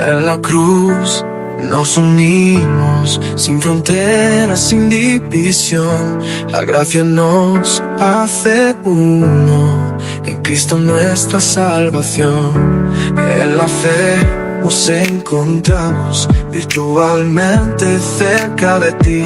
En la cruz nos unimos, sin fronteras, sin división. La gracia nos hace uno, en Cristo nuestra salvación. En la fe nos encontramos, virtualmente cerca de ti.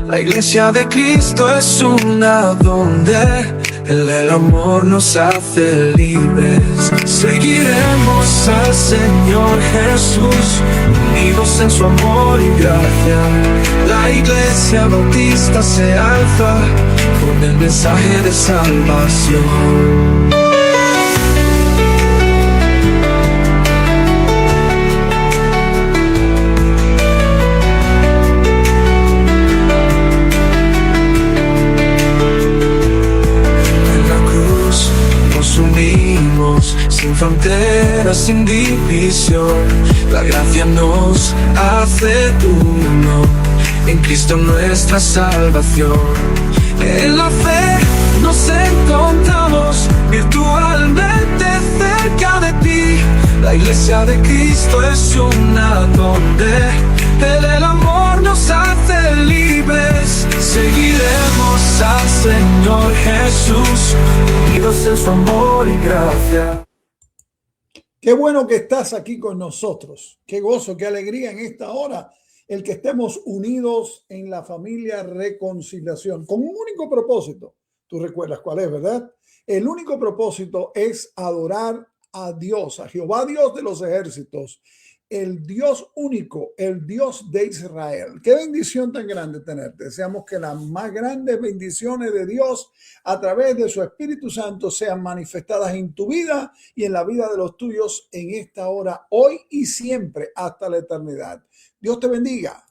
La iglesia de Cristo es una donde el amor nos hace libres. Seguiremos al Señor Jesús, unidos en su amor y gracia. La iglesia bautista se alza con el mensaje de salvación. Sin fronteras, sin división, la gracia nos hace uno, en Cristo nuestra salvación. En la fe nos encontramos, virtualmente cerca de ti. La iglesia de Cristo es una donde el amor nos hace libres. Seguiremos al Señor Jesús, unidos en su amor y gracia. Qué bueno que estás aquí con nosotros. Qué gozo, qué alegría en esta hora el que estemos unidos en la familia Reconciliación con un único propósito. Tú recuerdas cuál es, ¿verdad? El único propósito es adorar a Dios, a Jehová Dios de los ejércitos, el Dios único, el Dios de Israel. Qué bendición tan grande tenerte. Deseamos que las más grandes bendiciones de Dios a través de su Espíritu Santo sean manifestadas en tu vida y en la vida de los tuyos en esta hora, hoy y siempre, hasta la eternidad. Dios te bendiga.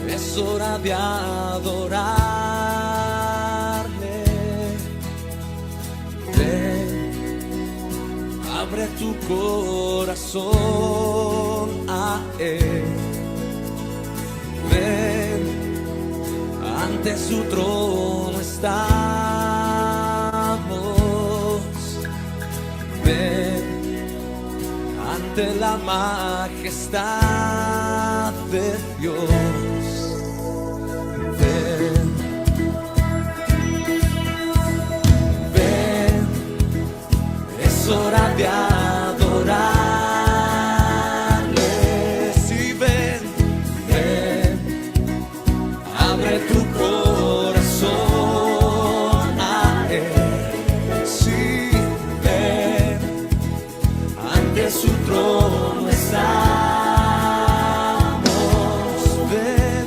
Es hora de adorarle. Ven, abre tu corazón a Él. Ven, ante su trono estamos. Ven, ante la majestad de Dios. Es hora de adorarle. Si ven, ven, abre tu corazón a Él. Si ven, ante su trono estamos. Ven,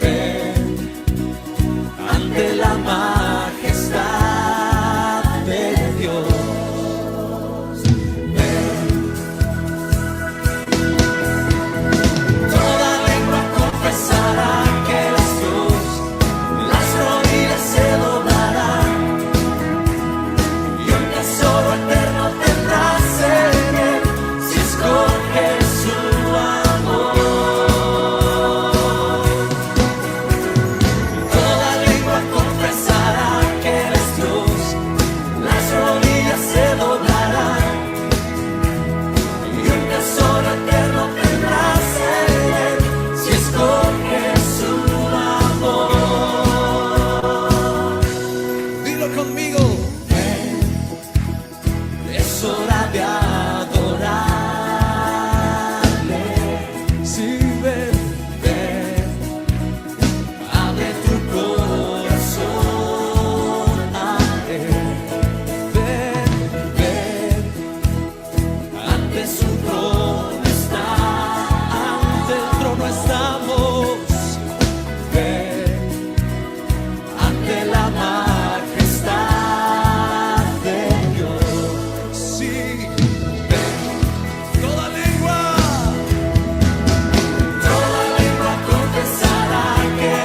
ven, ante la majestad de Dios. Toda lengua confesará que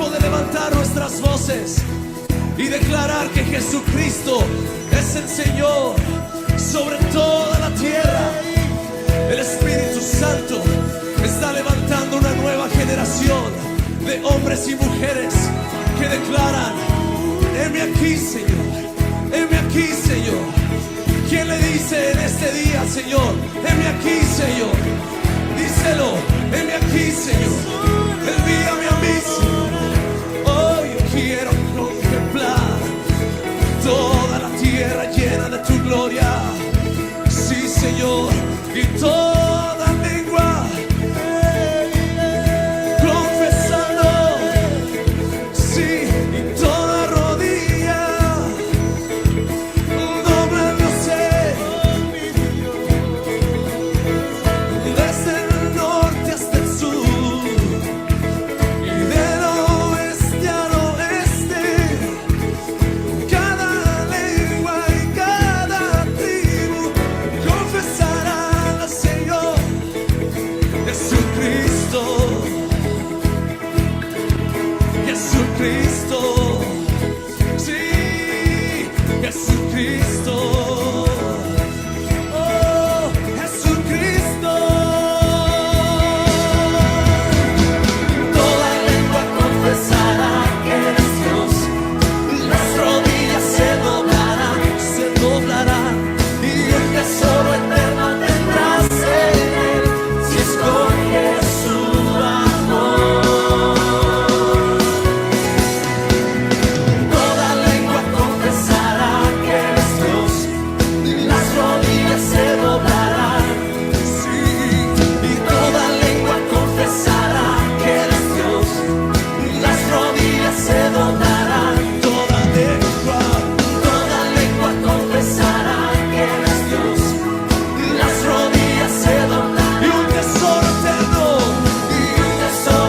tiempo de levantar nuestras voces y declarar que Jesucristo es el Señor sobre toda la tierra. El Espíritu Santo está levantando una nueva generación de hombres y mujeres que declaran: heme aquí, Señor, heme aquí, Señor. ¿Quién le dice en este día, Señor, heme aquí, Señor? Díselo: heme aquí, Señor. Envíame a mí, Señor. Hoy quiero contemplar toda la tierra llena de tu gloria. Sí, Señor, y toda lengua confesando, sí, y toda rodilla doblándose, desde el norte hasta el sur y del oeste al oeste. Cada lengua y cada tribu confesarán al Señor Jesucristo, Jesucristo, sí, Jesucristo, oh, Jesucristo. Toda lengua confesará que eres Dios, las rodillas se doblarán, y el tesoro eterno tendrás en él, si escoges su amor. Toda lengua confesará que eres Dios, las rodillas se doblarán, sí, y toda lengua confesará que eres Dios, las rodillas se doblarán. Toda lengua confesará que eres Dios, las rodillas se doblarán. Y un tesoro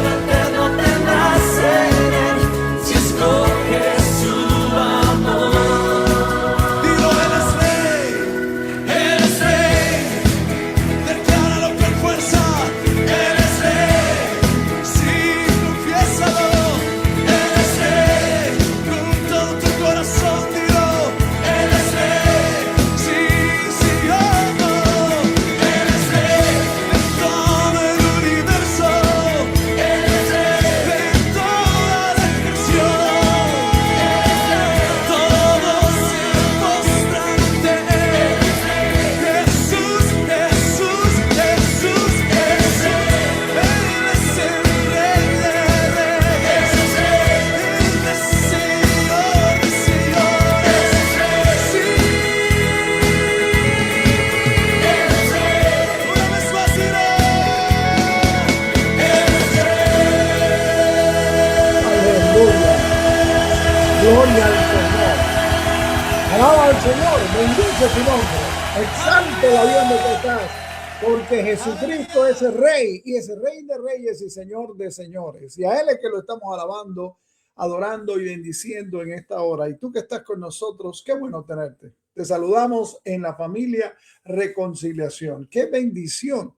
eterno tendrás en él, si escoges su amor. Dilo: eres rey, decláralo con fuerza, eres rey, sí, confiésalo, eres rey, con todo tu corazón, dilo: eres rey, sí, sí, oh, oh, eres rey de todo el universo, eres rey de toda la creación, todos se postran ante él. Jesús, Jesús, Jesús es Él es el Rey de Reyes, Él es Señor de señores, sí, una vez más diré: Aleluya. Gloria al Señor. Alaba al Señor. Bendice su nombre. Exalta Dios donde tú estás. Porque Jesucristo es el Rey. Y es el Rey de Reyes y Señor de Señores. Y a Él es que lo estamos alabando, adorando y bendiciendo en esta hora. Y tú que estás con nosotros, qué bueno tenerte. Te saludamos en la familia Reconciliación. Qué bendición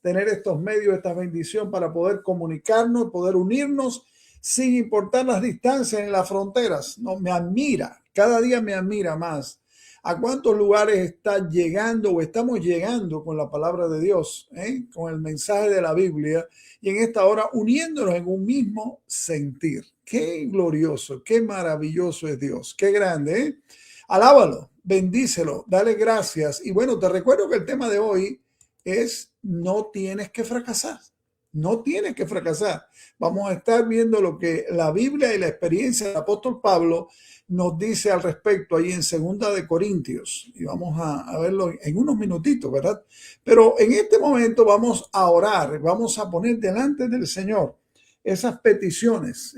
tener estos medios, esta bendición para poder comunicarnos, poder unirnos sin importar las distancias en las fronteras. No, me admira, cada día me admira más a cuántos lugares está llegando o estamos llegando con la palabra de Dios, con el mensaje de la Biblia, y en esta hora uniéndonos en un mismo sentir. Qué glorioso, qué maravilloso es Dios, qué grande, ¿eh? Alábalo, bendícelo, dale gracias. Y bueno, te recuerdo que el tema de hoy es: no tienes que fracasar. No tienes que fracasar. Vamos a estar viendo lo que la Biblia y la experiencia del apóstol Pablo nos dice al respecto ahí en 2 de Corintios. Y vamos a verlo en unos minutitos, ¿verdad? Pero en este momento vamos a orar, vamos a poner delante del Señor esas peticiones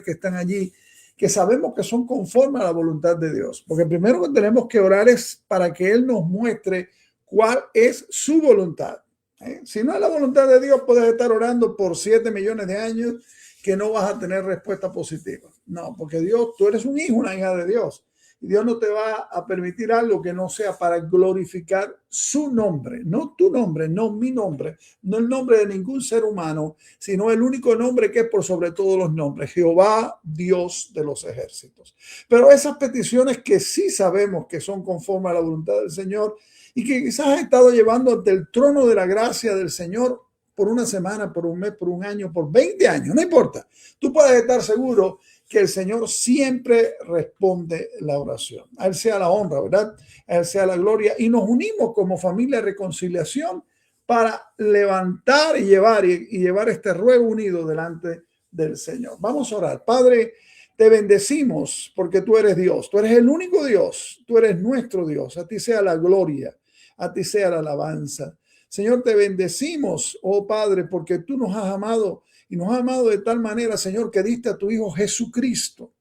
que están allí, que sabemos que son conforme a la voluntad de Dios. Porque primero que tenemos que orar es para que Él nos muestre cuál es su voluntad. Si no es la voluntad de Dios, puedes estar orando por 7 millones de años que no vas a tener respuesta positiva. No, porque Dios, tú eres un hijo, una hija de Dios. Y Dios no te va a permitir algo que no sea para glorificar su nombre, no tu nombre, no mi nombre, no el nombre de ningún ser humano, sino el único nombre que es por sobre todos los nombres, Jehová, Dios de los ejércitos. Pero esas peticiones que sí sabemos que son conforme a la voluntad del Señor y que quizás has estado llevando ante el trono de la gracia del Señor por una semana, por un mes, por un año, por 20 años, no importa. Tú puedes estar seguro que el Señor siempre responde la oración. A Él sea la honra, ¿verdad? A Él sea la gloria. Y nos unimos como familia de reconciliación para levantar y llevar este ruego unido delante del Señor. Vamos a orar. Padre, te bendecimos porque tú eres Dios. Tú eres el único Dios. Tú eres nuestro Dios. A ti sea la gloria. A ti sea la alabanza. Señor, te bendecimos, oh Padre, porque tú nos has amado. Y nos ha amado de tal manera, Señor, que diste a tu Hijo Jesucristo.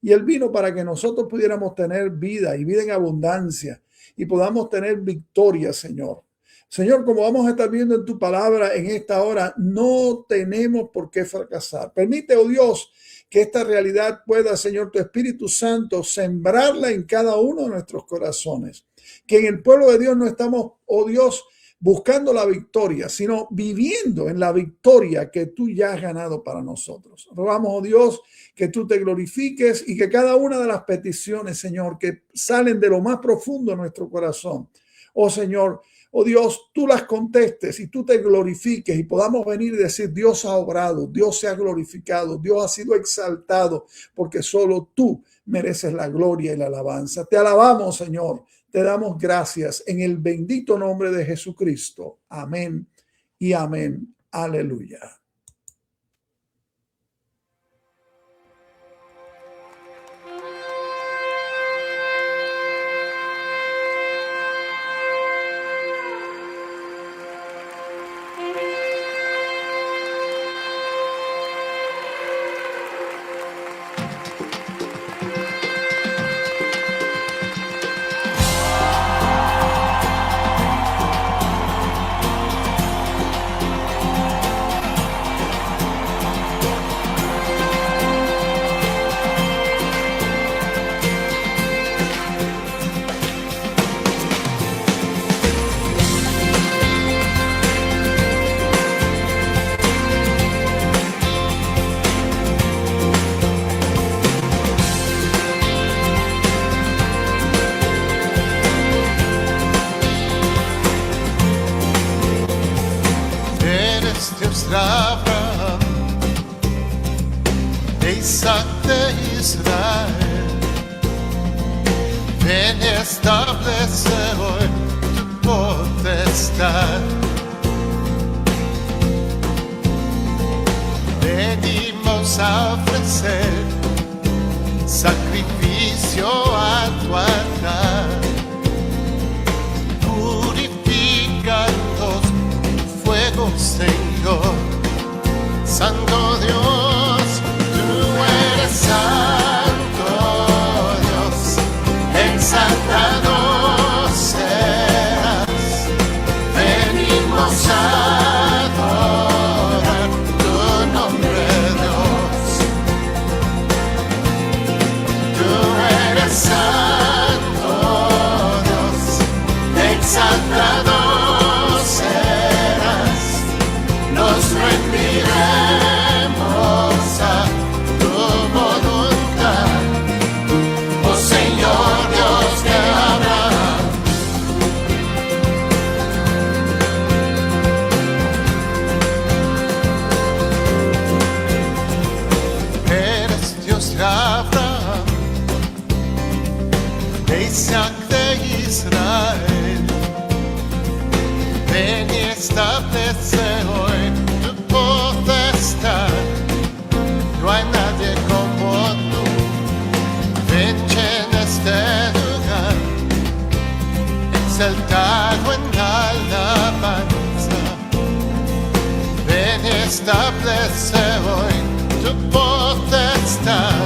Y Él vino para que nosotros pudiéramos tener vida y vida en abundancia y podamos tener victoria, Señor. Señor, como vamos a estar viendo en tu palabra en esta hora, no tenemos por qué fracasar. Permite, oh Dios, que esta realidad pueda, Señor, tu Espíritu Santo, sembrarla en cada uno de nuestros corazones. Que en el pueblo de Dios no estamos, oh Dios, buscando la victoria, sino viviendo en la victoria que tú ya has ganado para nosotros. Rogamos, oh Dios, que tú te glorifiques y que cada una de las peticiones, Señor, que salen de lo más profundo de nuestro corazón, oh Señor, oh Dios, tú las contestes y tú te glorifiques y podamos venir y decir, Dios ha obrado, Dios se ha glorificado, Dios ha sido exaltado, porque solo tú mereces la gloria y la alabanza. Te alabamos, Señor. Te damos gracias en el bendito nombre de Jesucristo. Amén y amén. Aleluya. Dios de Abraham, de Isaac, de Israel. Ven y establece hoy tu potestad. Venimos a ofrecer sacrificio a tu altar. Purificados fuego, Señor, Santo Dios, tú eres Santo Dios, exaltado serás. Venimos a adorar tu nombre, Dios. Tú eres Santo Dios, exaltado. Nos rendiremos a tu voluntad, oh Señor Dios de Abraham. Eres Dios de Abraham, de Isaac, de Israel. Ven y establece hoy tu potestad. No hay nadie como tú. Ven en este lugar, exaltado en alabanza. Ven y establece hoy tu potestad.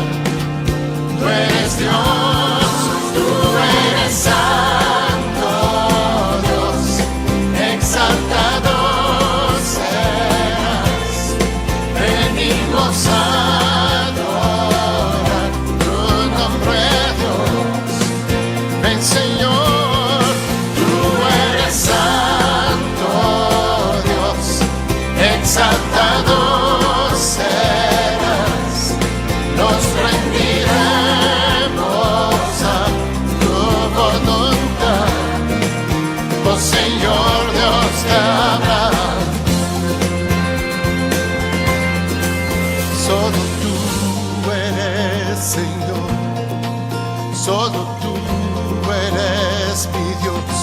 Tú eres Dios, tú eres Santo Dios, exaltado serás. Venimos a adorar tu nombre, Dios. solo tú eres mi Dios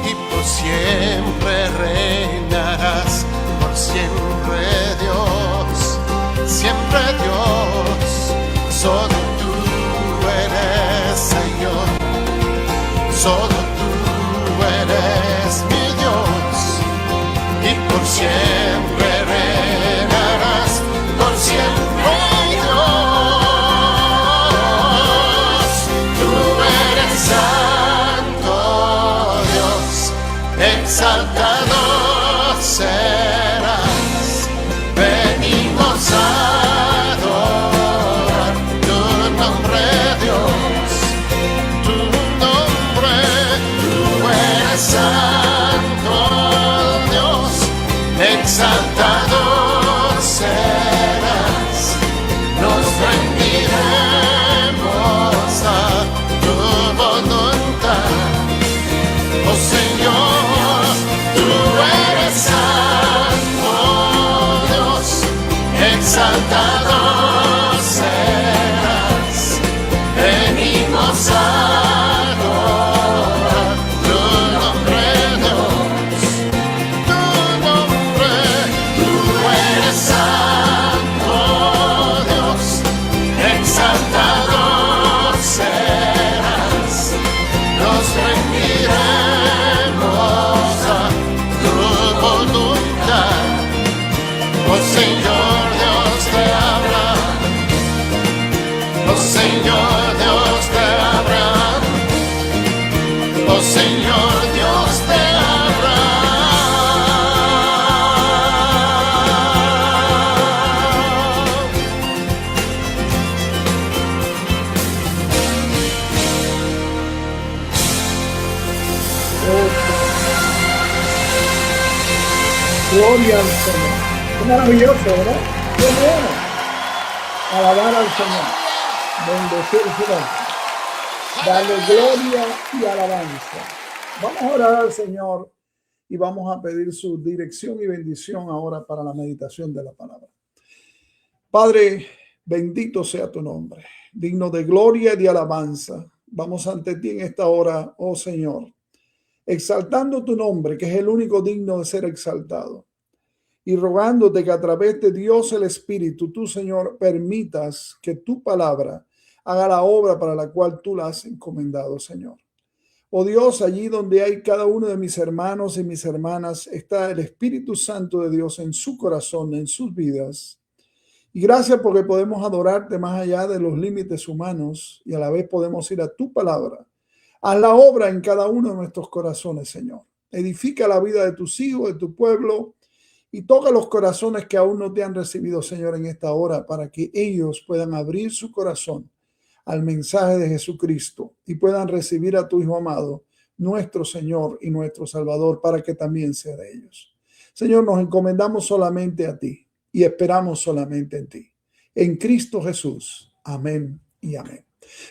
y por siempre reinarás, por siempre Dios, siempre Dios, solo tú eres Señor, solo tú eres mi Dios y por siempre reinarás, por siempre Dios, tú eres santo Dios, exaltado serás, venimos a adorar tu nombre Dios, tu nombre, tú eres santo Dios, exaltado serás, nos rendiremos a tu voluntad, oh Señor, tú eres santo Dios, exaltado serás, venimos a adorar tu nombre Dios, tu nombre, tú eres santo Dios, exaltado serás, nos rendiremos a tu voluntad, oh Señor Dios de Abraham, oh Señor Dios de Abraham, oh Señor Dios de Abraham. Gloria al Señor. Qué maravilloso, ¿verdad? Qué bueno. Alabar al Señor. Bendecir su nombre. Darle gloria y alabanza. Vamos a orar al Señor y vamos a pedir su dirección y bendición ahora para la meditación de la palabra. Padre, bendito sea tu nombre, digno de gloria y de alabanza. Vamos ante ti en esta hora, oh Señor, exaltando tu nombre, que es el único digno de ser exaltado, y rogándote que a través de Dios el Espíritu, tú, Señor, permitas que tu palabra haga la obra para la cual tú la has encomendado, Señor. Oh Dios, allí donde hay cada uno de mis hermanos y mis hermanas, está el Espíritu Santo de Dios en su corazón, en sus vidas. Y gracias porque podemos adorarte más allá de los límites humanos y a la vez podemos ir a tu palabra. Haz la obra en cada uno de nuestros corazones, Señor. Edifica la vida de tus hijos, de tu pueblo, y toca los corazones que aún no te han recibido, Señor, en esta hora, para que ellos puedan abrir su corazón al mensaje de Jesucristo y puedan recibir a tu Hijo amado, nuestro Señor y nuestro Salvador, para que también sea de ellos. Señor, nos encomendamos solamente a ti y esperamos solamente en ti. En Cristo Jesús. Amén y amén.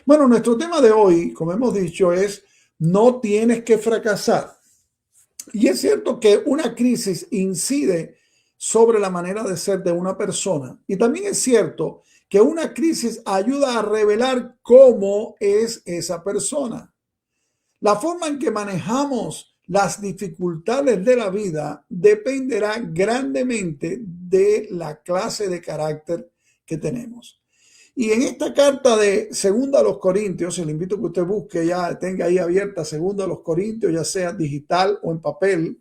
Bueno, nuestro tema de hoy, como hemos dicho, es no tienes que fracasar. Y es cierto que una crisis incide sobre la manera de ser de una persona. Y también es cierto que una crisis ayuda a revelar cómo es esa persona. La forma en que manejamos las dificultades de la vida dependerá grandemente de la clase de carácter que tenemos. Y en esta carta de Segunda a los Corintios, le invito a que usted busque, ya tenga ahí abierta Segunda a los Corintios, ya sea digital o en papel,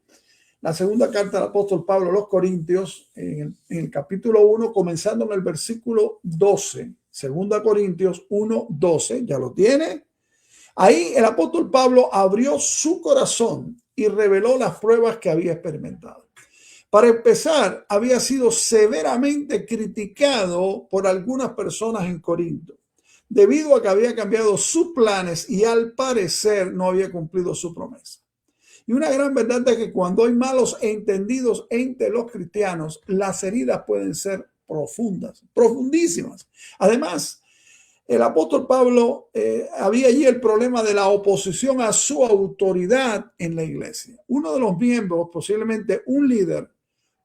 la segunda carta del apóstol Pablo a los Corintios, en el capítulo 1, comenzando en el versículo 12, Segunda Corintios 1, 12, ¿ya lo tiene? Ahí el apóstol Pablo abrió su corazón y reveló las pruebas que había experimentado. Para empezar, había sido severamente criticado por algunas personas en Corinto, debido a que había cambiado sus planes y al parecer no había cumplido su promesa. Y una gran verdad es que cuando hay malos entendidos entre los cristianos, las heridas pueden ser profundas, profundísimas. Además, el apóstol Pablo había allí el problema de la oposición a su autoridad en la iglesia. Uno de los miembros, posiblemente un líder,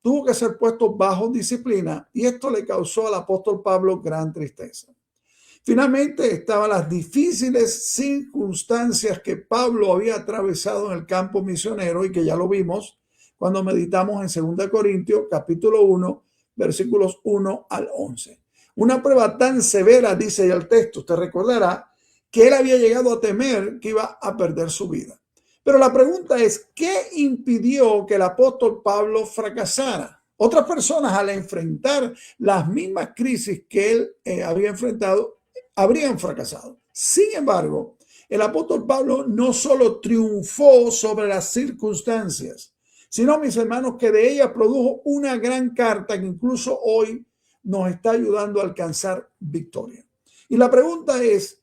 tuvo que ser puesto bajo disciplina y esto le causó al apóstol Pablo gran tristeza. Finalmente estaban las difíciles circunstancias que Pablo había atravesado en el campo misionero y que ya lo vimos cuando meditamos en 2 Corintios capítulo 1, versículos 1 al 11. Una prueba tan severa, dice ya el texto, te recordará que él había llegado a temer que iba a perder su vida. Pero la pregunta es, ¿qué impidió que el apóstol Pablo fracasara? Otras personas, al enfrentar las mismas crisis que él había enfrentado, habrían fracasado. Sin embargo, el apóstol Pablo no solo triunfó sobre las circunstancias, sino, mis hermanos, que de ella produjo una gran carta que incluso hoy nos está ayudando a alcanzar victoria. Y la pregunta es,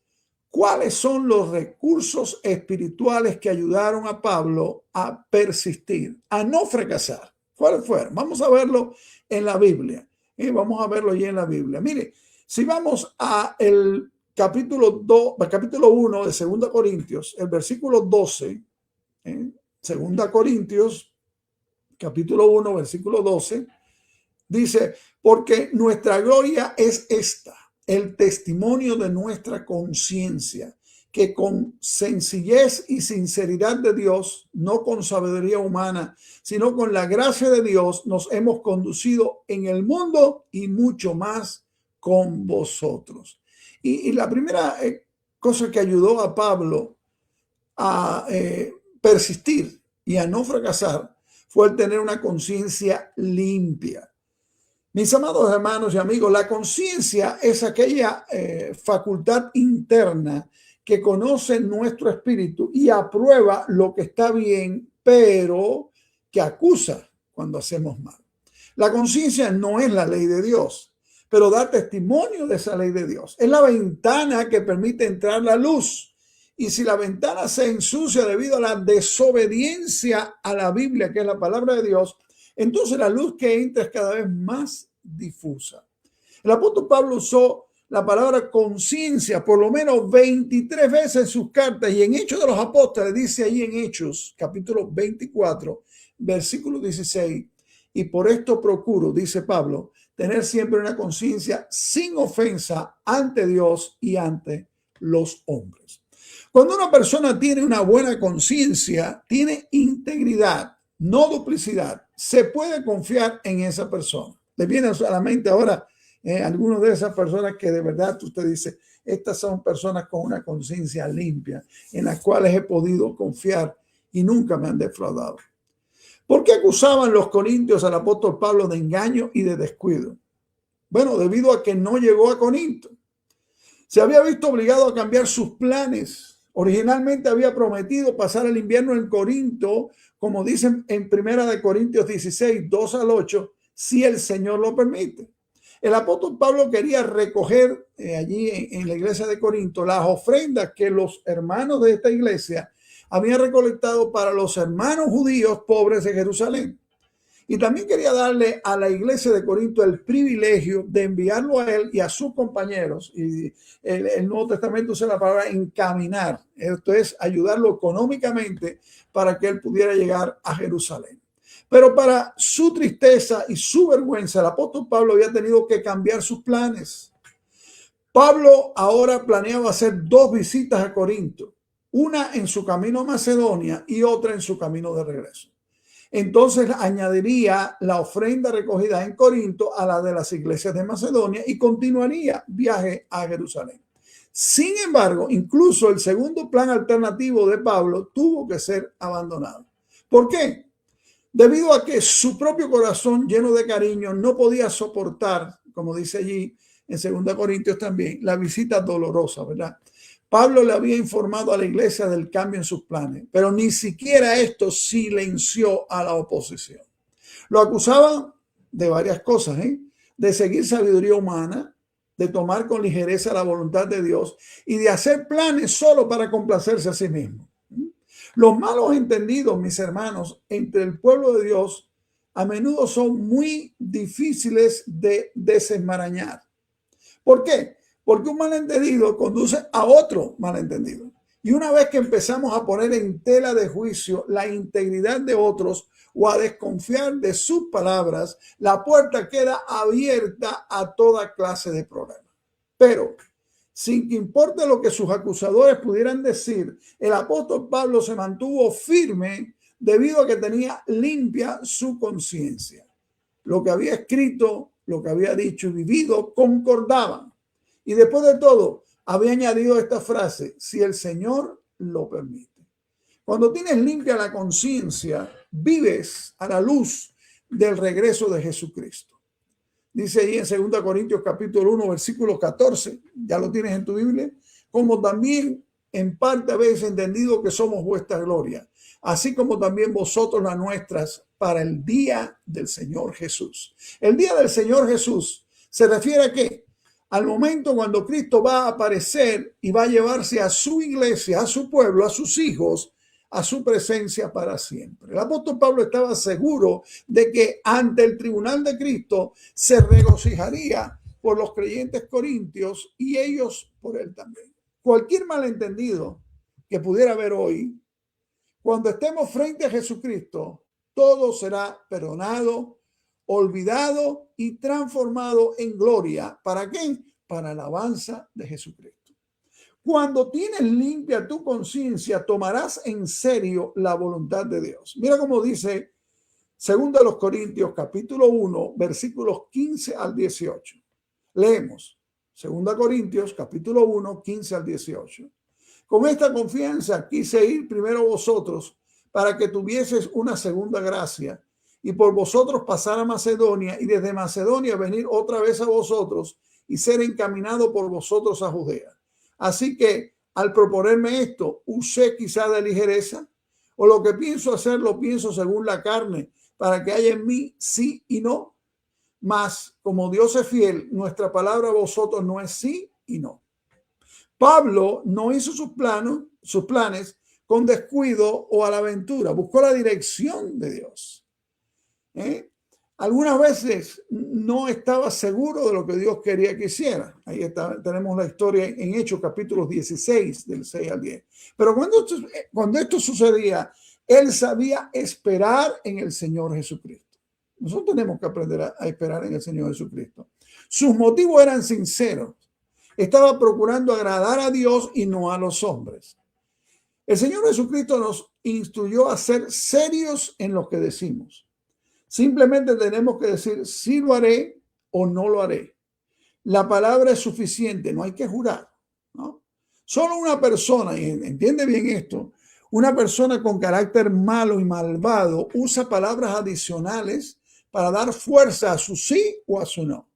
¿cuáles son los recursos espirituales que ayudaron a Pablo a persistir, a no fracasar? ¿Cuáles fueron? Vamos a verlo en la Biblia. Vamos a verlo allí en la Biblia. Mire, si vamos a el capítulo 1 de 2 Corintios, el versículo 12, 2 Corintios, capítulo 1, versículo 12, dice, porque nuestra gloria es esta, el testimonio de nuestra conciencia, que con sencillez y sinceridad de Dios, no con sabiduría humana, sino con la gracia de Dios, nos hemos conducido en el mundo y mucho más con vosotros. Y la primera cosa que ayudó a Pablo a persistir y a no fracasar fue el tener una conciencia limpia. Mis amados hermanos y amigos, la conciencia es aquella facultad interna que conoce nuestro espíritu y aprueba lo que está bien, pero que acusa cuando hacemos mal. La conciencia no es la ley de Dios, pero da testimonio de esa ley de Dios. Es la ventana que permite entrar la luz. Y si la ventana se ensucia debido a la desobediencia a la Biblia, que es la palabra de Dios, entonces la luz que entra es cada vez más difusa. El apóstol Pablo usó la palabra conciencia por lo menos 23 veces en sus cartas, y en Hechos de los Apóstoles dice ahí en Hechos capítulo 24, versículo 16, y por esto procuro, dice Pablo, tener siempre una conciencia sin ofensa ante Dios y ante los hombres. Cuando una persona tiene una buena conciencia, tiene integridad, no duplicidad, se puede confiar en esa persona. Le viene a la mente ahora algunas de esas personas que de verdad usted dice, estas son personas con una conciencia limpia, en las cuales he podido confiar y nunca me han defraudado. ¿Por qué acusaban los corintios al apóstol Pablo de engaño y de descuido? Bueno, debido a que no llegó a Corinto. Se había visto obligado a cambiar sus planes. Originalmente había prometido pasar el invierno en Corinto, como dicen en 1 Corintios 16, 2 al 8, si el Señor lo permite. El apóstol Pablo quería recoger allí en la iglesia de Corinto las ofrendas que los hermanos de esta iglesia habían recolectado para los hermanos judíos pobres de Jerusalén. Y también quería darle a la iglesia de Corinto el privilegio de enviarlo a él y a sus compañeros. Y el Nuevo Testamento usa la palabra encaminar. Esto es ayudarlo económicamente para que él pudiera llegar a Jerusalén. Pero para su tristeza y su vergüenza, el apóstol Pablo había tenido que cambiar sus planes. Pablo ahora planeaba hacer 2 visitas a Corinto, una en su camino a Macedonia y otra en su camino de regreso. Entonces añadiría la ofrenda recogida en Corinto a la de las iglesias de Macedonia y continuaría viaje a Jerusalén. Sin embargo, incluso el segundo plan alternativo de Pablo tuvo que ser abandonado. ¿Por qué? Debido a que su propio corazón lleno de cariño no podía soportar, como dice allí en 2 Corintios también, la visita dolorosa, ¿verdad? Pablo le había informado a la iglesia del cambio en sus planes, pero ni siquiera esto silenció a la oposición. Lo acusaban de varias cosas, de seguir sabiduría humana, de tomar con ligereza la voluntad de Dios y de hacer planes solo para complacerse a sí mismo. Los malos entendidos, mis hermanos, entre el pueblo de Dios a menudo son muy difíciles de desenmarañar. ¿Por qué? Porque un malentendido conduce a otro malentendido. Y una vez que empezamos a poner en tela de juicio la integridad de otros o a desconfiar de sus palabras, la puerta queda abierta a toda clase de problemas. Pero sin que importe lo que sus acusadores pudieran decir, el apóstol Pablo se mantuvo firme debido a que tenía limpia su conciencia. Lo que había escrito, lo que había dicho y vivido concordaban. Y después de todo, había añadido esta frase: si el Señor lo permite. Cuando tienes limpia la conciencia, vives a la luz del regreso de Jesucristo. Dice ahí en 2 Corintios capítulo 1, versículo 14, ya lo tienes en tu Biblia, como también en parte habéis entendido que somos vuestra gloria, así como también vosotros las nuestras, para el día del Señor Jesús. El día del Señor Jesús se refiere a ¿qué? Al momento cuando Cristo va a aparecer y va a llevarse a su iglesia, a su pueblo, a sus hijos, a su presencia para siempre. El apóstol Pablo estaba seguro de que ante el tribunal de Cristo se regocijaría por los creyentes corintios y ellos por él también. Cualquier malentendido que pudiera haber hoy, cuando estemos frente a Jesucristo, todo será perdonado, olvidado y transformado en gloria. ¿Para qué? Para la alabanza de Jesucristo. Cuando tienes limpia tu conciencia, tomarás en serio la voluntad de Dios. Mira cómo dice 2 Corintios capítulo 1, versículos 15 al 18. Leemos 2 Corintios capítulo 1, 15 al 18. Con esta confianza quise ir primero a vosotros para que tuvieses una segunda gracia y por vosotros pasar a Macedonia y desde Macedonia venir otra vez a vosotros y ser encaminado por vosotros a Judea. Así que al proponerme esto, usé quizá de ligereza, o lo que pienso hacer lo pienso según la carne, para que haya en mí sí y no. Mas como Dios es fiel, nuestra palabra a vosotros no es sí y no. Pablo no hizo sus planes con descuido o a la aventura, buscó la dirección de Dios. Algunas veces no estaba seguro de lo que Dios quería que hiciera. Ahí está, tenemos la historia en Hechos capítulos 16 del 6 al 10. Pero cuando esto sucedía, él sabía esperar en el Señor Jesucristo. Nosotros tenemos que aprender a esperar en el Señor Jesucristo. Sus motivos eran sinceros. Estaba procurando agradar a Dios y no a los hombres. El Señor Jesucristo nos instruyó a ser serios en lo que decimos. Simplemente tenemos que decir sí lo haré o no lo haré. La palabra es suficiente, no hay que jurar, ¿no? Solo una persona, y entiende bien esto, una persona con carácter malo y malvado usa palabras adicionales para dar fuerza a su sí o a su no.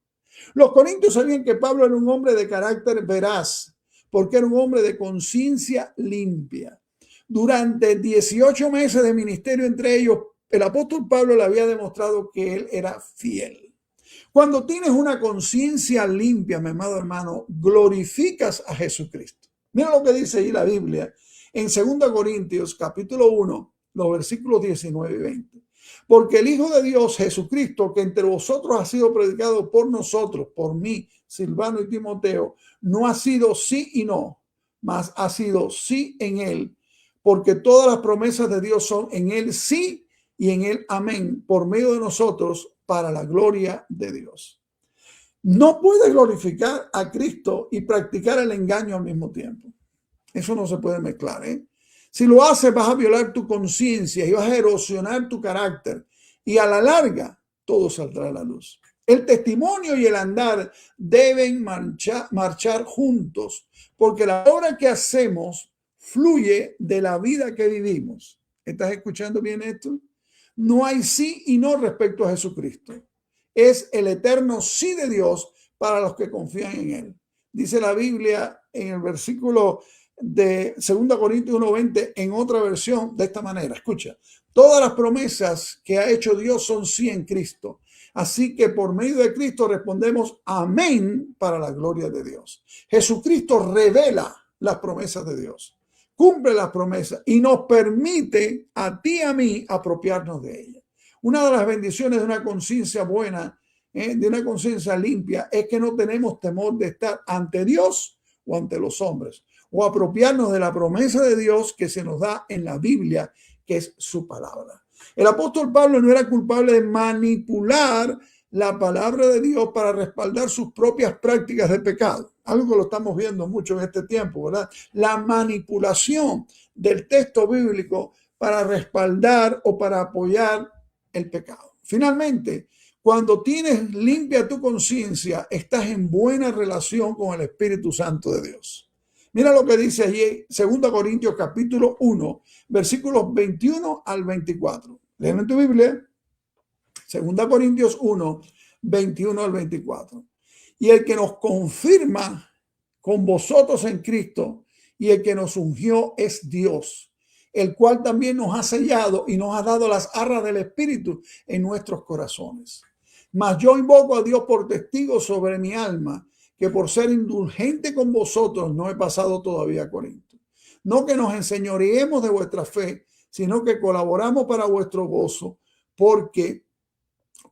Los corintios sabían que Pablo era un hombre de carácter veraz, porque era un hombre de conciencia limpia. Durante 18 meses de ministerio entre ellos, el apóstol Pablo le había demostrado que él era fiel. Cuando tienes una conciencia limpia, mi amado hermano, glorificas a Jesucristo. Mira lo que dice ahí la Biblia en 2 Corintios capítulo 1, los versículos 19 y 20. Porque el Hijo de Dios, Jesucristo, que entre vosotros ha sido predicado por nosotros, por mí, Silvano y Timoteo, no ha sido sí y no, mas ha sido sí en él, porque todas las promesas de Dios son en él sí y en él amén, por medio de nosotros, para la gloria de Dios. No puedes glorificar a Cristo y practicar el engaño al mismo tiempo. Eso no se puede mezclar, ¿eh? Si lo haces, vas a violar tu conciencia y vas a erosionar tu carácter. Y a la larga, todo saldrá a la luz. El testimonio y el andar deben marchar juntos, porque la obra que hacemos fluye de la vida que vivimos. ¿Estás escuchando bien esto? No hay sí y no respecto a Jesucristo. Es el eterno sí de Dios para los que confían en él. Dice la Biblia en el versículo de 2 Corintios 1:20 en otra versión de esta manera. Escucha, todas las promesas que ha hecho Dios son sí en Cristo. Así que por medio de Cristo respondemos amén para la gloria de Dios. Jesucristo revela las promesas de Dios, cumple las promesas y nos permite a ti y a mí apropiarnos de ellas. Una de las bendiciones de una conciencia buena, de una conciencia limpia, es que no tenemos temor de estar ante Dios o ante los hombres, o apropiarnos de la promesa de Dios que se nos da en la Biblia, que es su palabra. El apóstol Pablo no era culpable de manipular la palabra de Dios para respaldar sus propias prácticas de pecado. Algo que lo estamos viendo mucho en este tiempo, ¿verdad? La manipulación del texto bíblico para respaldar o para apoyar el pecado. Finalmente, cuando tienes limpia tu conciencia, estás en buena relación con el Espíritu Santo de Dios. Mira lo que dice allí 2 Corintios capítulo 1, versículos 21 al 24. Leen en tu Biblia, 2 Corintios 1, 21 al 24. Y el que nos confirma con vosotros en Cristo y el que nos ungió es Dios, el cual también nos ha sellado y nos ha dado las arras del Espíritu en nuestros corazones. Mas yo invoco a Dios por testigo sobre mi alma, que por ser indulgente con vosotros no he pasado todavía a Corinto. No que nos enseñoreemos de vuestra fe, sino que colaboramos para vuestro gozo, porque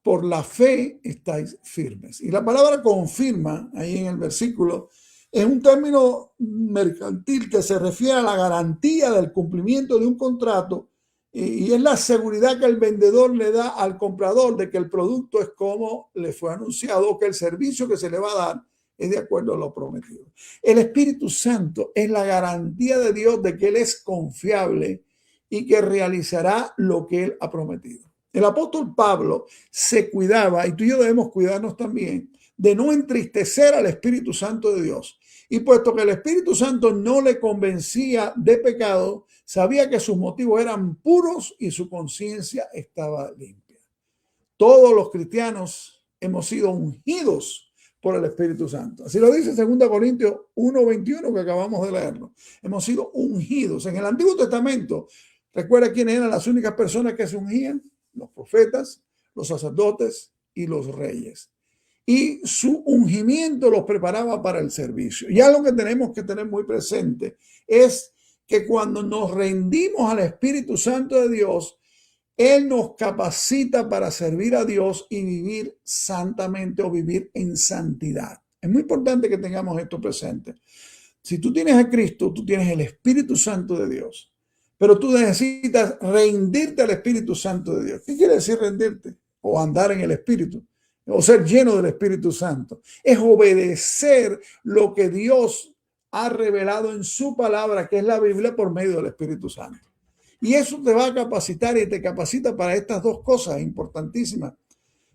por la fe estáis firmes. Y la palabra confirma, ahí en el versículo, es un término mercantil que se refiere a la garantía del cumplimiento de un contrato y es la seguridad que el vendedor le da al comprador de que el producto es como le fue anunciado o que el servicio que se le va a dar es de acuerdo a lo prometido. El Espíritu Santo es la garantía de Dios de que Él es confiable y que realizará lo que Él ha prometido. El apóstol Pablo se cuidaba, y tú y yo debemos cuidarnos también, de no entristecer al Espíritu Santo de Dios. Y puesto que el Espíritu Santo no le convencía de pecado, sabía que sus motivos eran puros y su conciencia estaba limpia. Todos los cristianos hemos sido ungidos por el Espíritu Santo. Así lo dice 2 Corintios 1:21 que acabamos de leerlo. Hemos sido ungidos. En el Antiguo Testamento, ¿recuerda quiénes eran las únicas personas que se ungían? Los profetas, los sacerdotes y los reyes. Y su ungimiento los preparaba para el servicio. Y algo que tenemos que tener muy presente es que cuando nos rendimos al Espíritu Santo de Dios, Él nos capacita para servir a Dios y vivir santamente o vivir en santidad. Es muy importante que tengamos esto presente. Si tú tienes a Cristo, tú tienes el Espíritu Santo de Dios, pero tú necesitas rendirte al Espíritu Santo de Dios. ¿Qué quiere decir rendirte? O andar en el Espíritu, o ser lleno del Espíritu Santo. Es obedecer lo que Dios ha revelado en su palabra, que es la Biblia, por medio del Espíritu Santo. Y eso te va a capacitar y te capacita para estas dos cosas importantísimas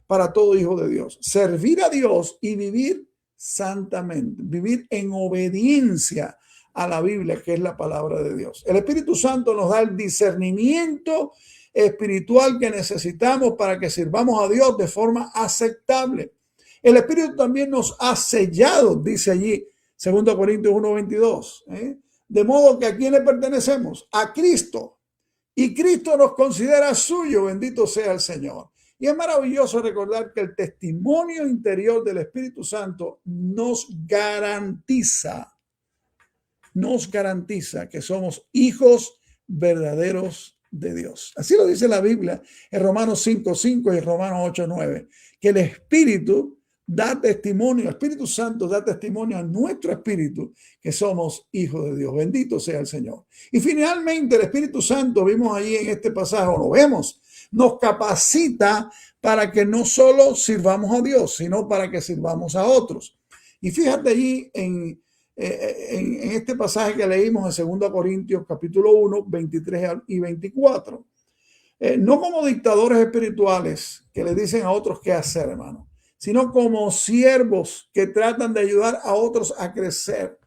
para todo hijo de Dios. Servir a Dios y vivir santamente, vivir en obediencia a la Biblia, que es la palabra de Dios. El Espíritu Santo nos da el discernimiento espiritual que necesitamos para que sirvamos a Dios de forma aceptable. El Espíritu también nos ha sellado, dice allí 2 Corintios 1:22. De modo que ¿a quién le pertenecemos? A Cristo. Y Cristo nos considera suyo, bendito sea el Señor. Y es maravilloso recordar que el testimonio interior del Espíritu Santo nos garantiza que somos hijos verdaderos de Dios. Así lo dice la Biblia en Romanos 5:5 y Romanos 8:9, que el Espíritu da testimonio, el Espíritu Santo da testimonio a nuestro espíritu que somos hijos de Dios. Bendito sea el Señor. Y finalmente el Espíritu Santo, vimos ahí en este pasaje, o lo vemos, nos capacita para que no solo sirvamos a Dios, sino para que sirvamos a otros. Y fíjate allí en este pasaje que leímos en 2 Corintios capítulo 1, 23 y 24. No como dictadores espirituales que le dicen a otros qué hacer, hermano, sino como siervos que tratan de ayudar a otros a crecer.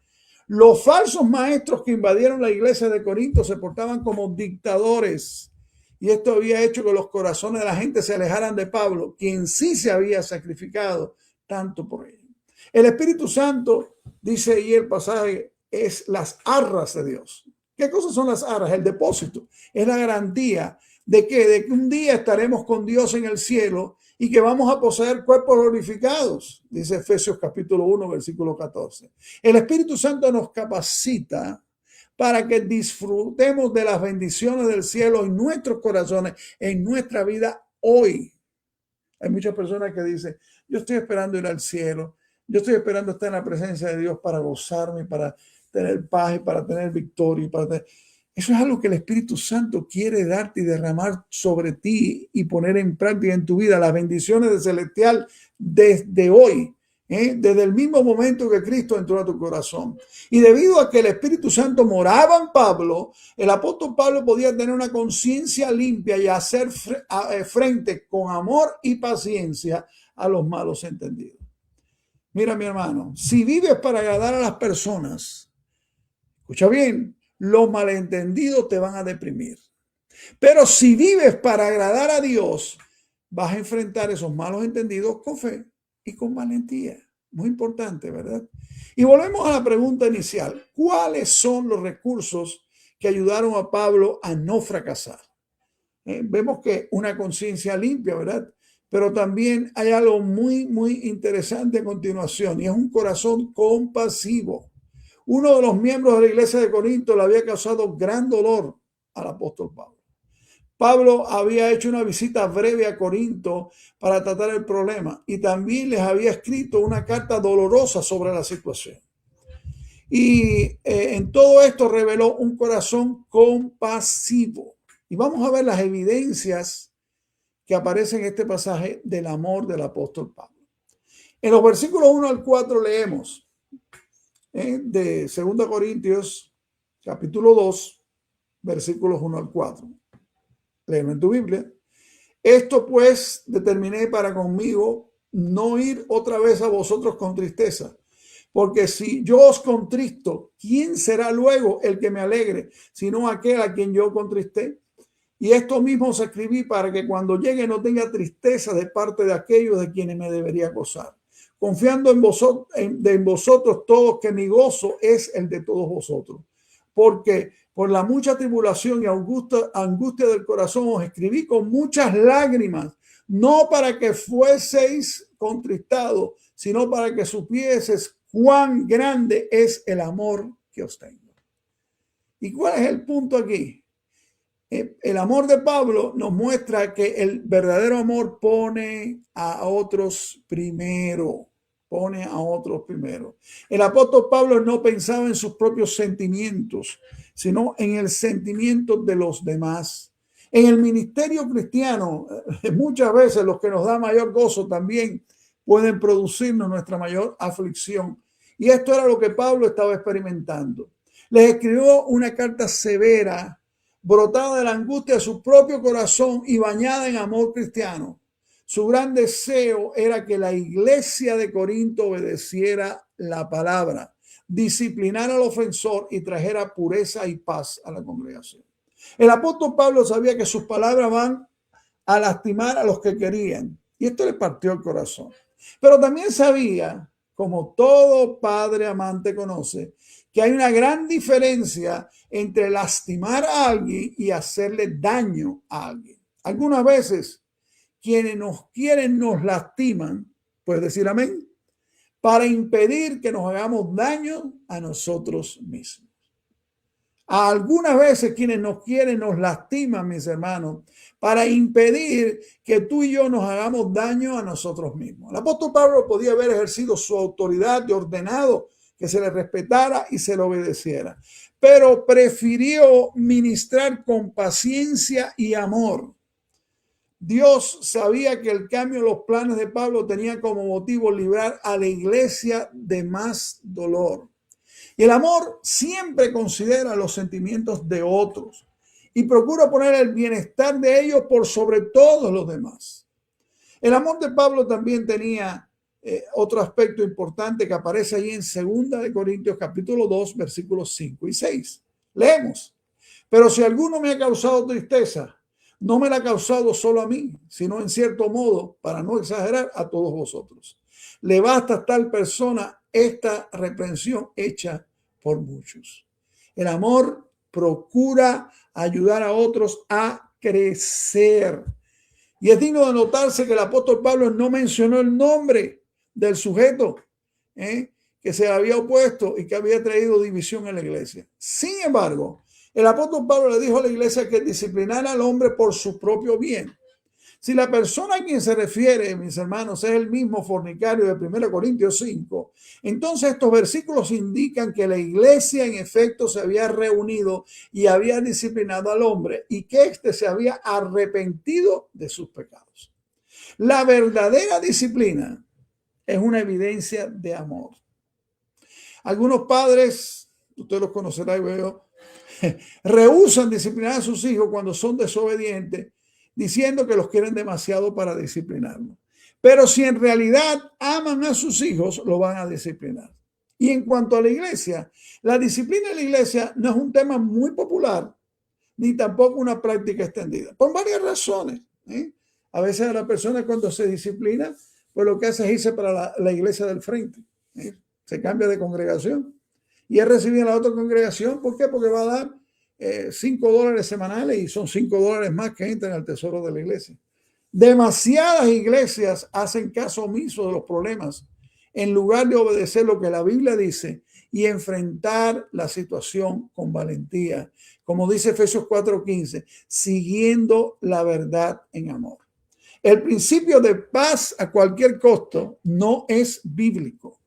Los falsos maestros que invadieron la iglesia de Corinto se portaban como dictadores. Y esto había hecho que los corazones de la gente se alejaran de Pablo, quien sí se había sacrificado tanto por ellos. El Espíritu Santo, dice ahí el pasaje, es las arras de Dios. ¿Qué cosas son las arras? El depósito. Es la garantía de que un día estaremos con Dios en el cielo y que vamos a poseer cuerpos glorificados, dice Efesios capítulo 1, versículo 14. El Espíritu Santo nos capacita para que disfrutemos de las bendiciones del cielo en nuestros corazones, en nuestra vida hoy. Hay muchas personas que dicen, yo estoy esperando ir al cielo, yo estoy esperando estar en la presencia de Dios para gozarme, para tener paz y para tener victoria. Eso es algo que el Espíritu Santo quiere darte y derramar sobre ti y poner en práctica en tu vida. Las bendiciones del celestial desde hoy, desde el mismo momento que Cristo entró a tu corazón. Y debido a que el Espíritu Santo moraba en Pablo, el apóstol Pablo podía tener una conciencia limpia y hacer frente con amor y paciencia a los malos entendidos. Mira, mi hermano, si vives para agradar a las personas, escucha bien, los malentendidos te van a deprimir. Pero si vives para agradar a Dios, vas a enfrentar esos malos entendidos con fe y con valentía. Muy importante, ¿verdad? Y volvemos a la pregunta inicial. ¿Cuáles son los recursos que ayudaron a Pablo a no fracasar? Vemos que una conciencia limpia, ¿verdad? Pero también hay algo muy, muy interesante a continuación, y es un corazón compasivo. Uno de los miembros de la iglesia de Corinto le había causado gran dolor al apóstol Pablo. Pablo había hecho una visita breve a Corinto para tratar el problema y también les había escrito una carta dolorosa sobre la situación. Y en todo esto reveló un corazón compasivo. Y vamos a ver las evidencias que aparecen en este pasaje del amor del apóstol Pablo. En los versículos 1 al 4 leemos de 2 Corintios, capítulo 2, versículos 1 al 4. Léelo en tu Biblia. Esto pues determiné para conmigo no ir otra vez a vosotros con tristeza, porque si yo os contristo, ¿quién será luego el que me alegre, sino aquel a quien yo contristé? Y esto mismo os escribí para que cuando llegue no tenga tristeza de parte de aquellos de quienes me debería gozar, confiando en vosotros todos, que mi gozo es el de todos vosotros. Porque por la mucha tribulación y angustia del corazón os escribí con muchas lágrimas, no para que fueseis contristados, sino para que supieses cuán grande es el amor que os tengo. ¿Y cuál es el punto aquí? El amor de Pablo nos muestra que el verdadero amor pone a otros primero. Pone a otros primero. El apóstol Pablo no pensaba en sus propios sentimientos, sino en el sentimiento de los demás. En el ministerio cristiano, muchas veces los que nos da mayor gozo también pueden producirnos nuestra mayor aflicción. Y esto era lo que Pablo estaba experimentando. Les escribió una carta severa, brotada de la angustia de su propio corazón y bañada en amor cristiano. Su gran deseo era que la iglesia de Corinto obedeciera la palabra, disciplinara al ofensor y trajera pureza y paz a la congregación. El apóstol Pablo sabía que sus palabras van a lastimar a los que querían, y esto le partió el corazón. Pero también sabía, como todo padre amante conoce, que hay una gran diferencia entre lastimar a alguien y hacerle daño a alguien. Algunas veces quienes nos quieren nos lastiman, puedes decir amén, para impedir que nos hagamos daño a nosotros mismos. Algunas veces quienes nos quieren nos lastiman, mis hermanos, para impedir que tú y yo nos hagamos daño a nosotros mismos. El apóstol Pablo podía haber ejercido su autoridad y ordenado que se le respetara y se le obedeciera, pero prefirió ministrar con paciencia y amor. Dios sabía que el cambio en los planes de Pablo tenía como motivo librar a la iglesia de más dolor. Y el amor siempre considera los sentimientos de otros y procura poner el bienestar de ellos por sobre todos los demás. El amor de Pablo también tenía otro aspecto importante que aparece ahí en 2 Corintios capítulo 2, versículos 5 y 6. Leemos: pero si alguno me ha causado tristeza, no me la ha causado solo a mí, sino en cierto modo, para no exagerar, a todos vosotros. Le basta a tal persona esta reprensión hecha por muchos. El amor procura ayudar a otros a crecer. Y es digno de notarse que el apóstol Pablo no mencionó el nombre del sujeto que se había opuesto y que había traído división en la iglesia. Sin embargo, el apóstol Pablo le dijo a la iglesia que disciplinara al hombre por su propio bien. Si la persona a quien se refiere, mis hermanos, es el mismo fornicario de 1 Corintios 5, entonces estos versículos indican que la iglesia en efecto se había reunido y había disciplinado al hombre y que éste se había arrepentido de sus pecados. La verdadera disciplina es una evidencia de amor. Algunos padres, usted los conocerá y veo, rehúsan disciplinar a sus hijos cuando son desobedientes, diciendo que los quieren demasiado para disciplinarlos. Pero si en realidad aman a sus hijos, lo van a disciplinar. Y en cuanto a la iglesia, la disciplina de la iglesia no es un tema muy popular, ni tampoco una práctica extendida, por varias razones. A veces a la persona cuando se disciplina, pues lo que hace es irse para la iglesia del frente. Se cambia de congregación. Y es recibido en la otra congregación. ¿Por qué? Porque va a dar $5 semanales y son $5 más que entran al tesoro de la iglesia. Demasiadas iglesias hacen caso omiso de los problemas en lugar de obedecer lo que la Biblia dice y enfrentar la situación con valentía. Como dice Efesios 4:15, siguiendo la verdad en amor. El principio de paz a cualquier costo no es bíblico.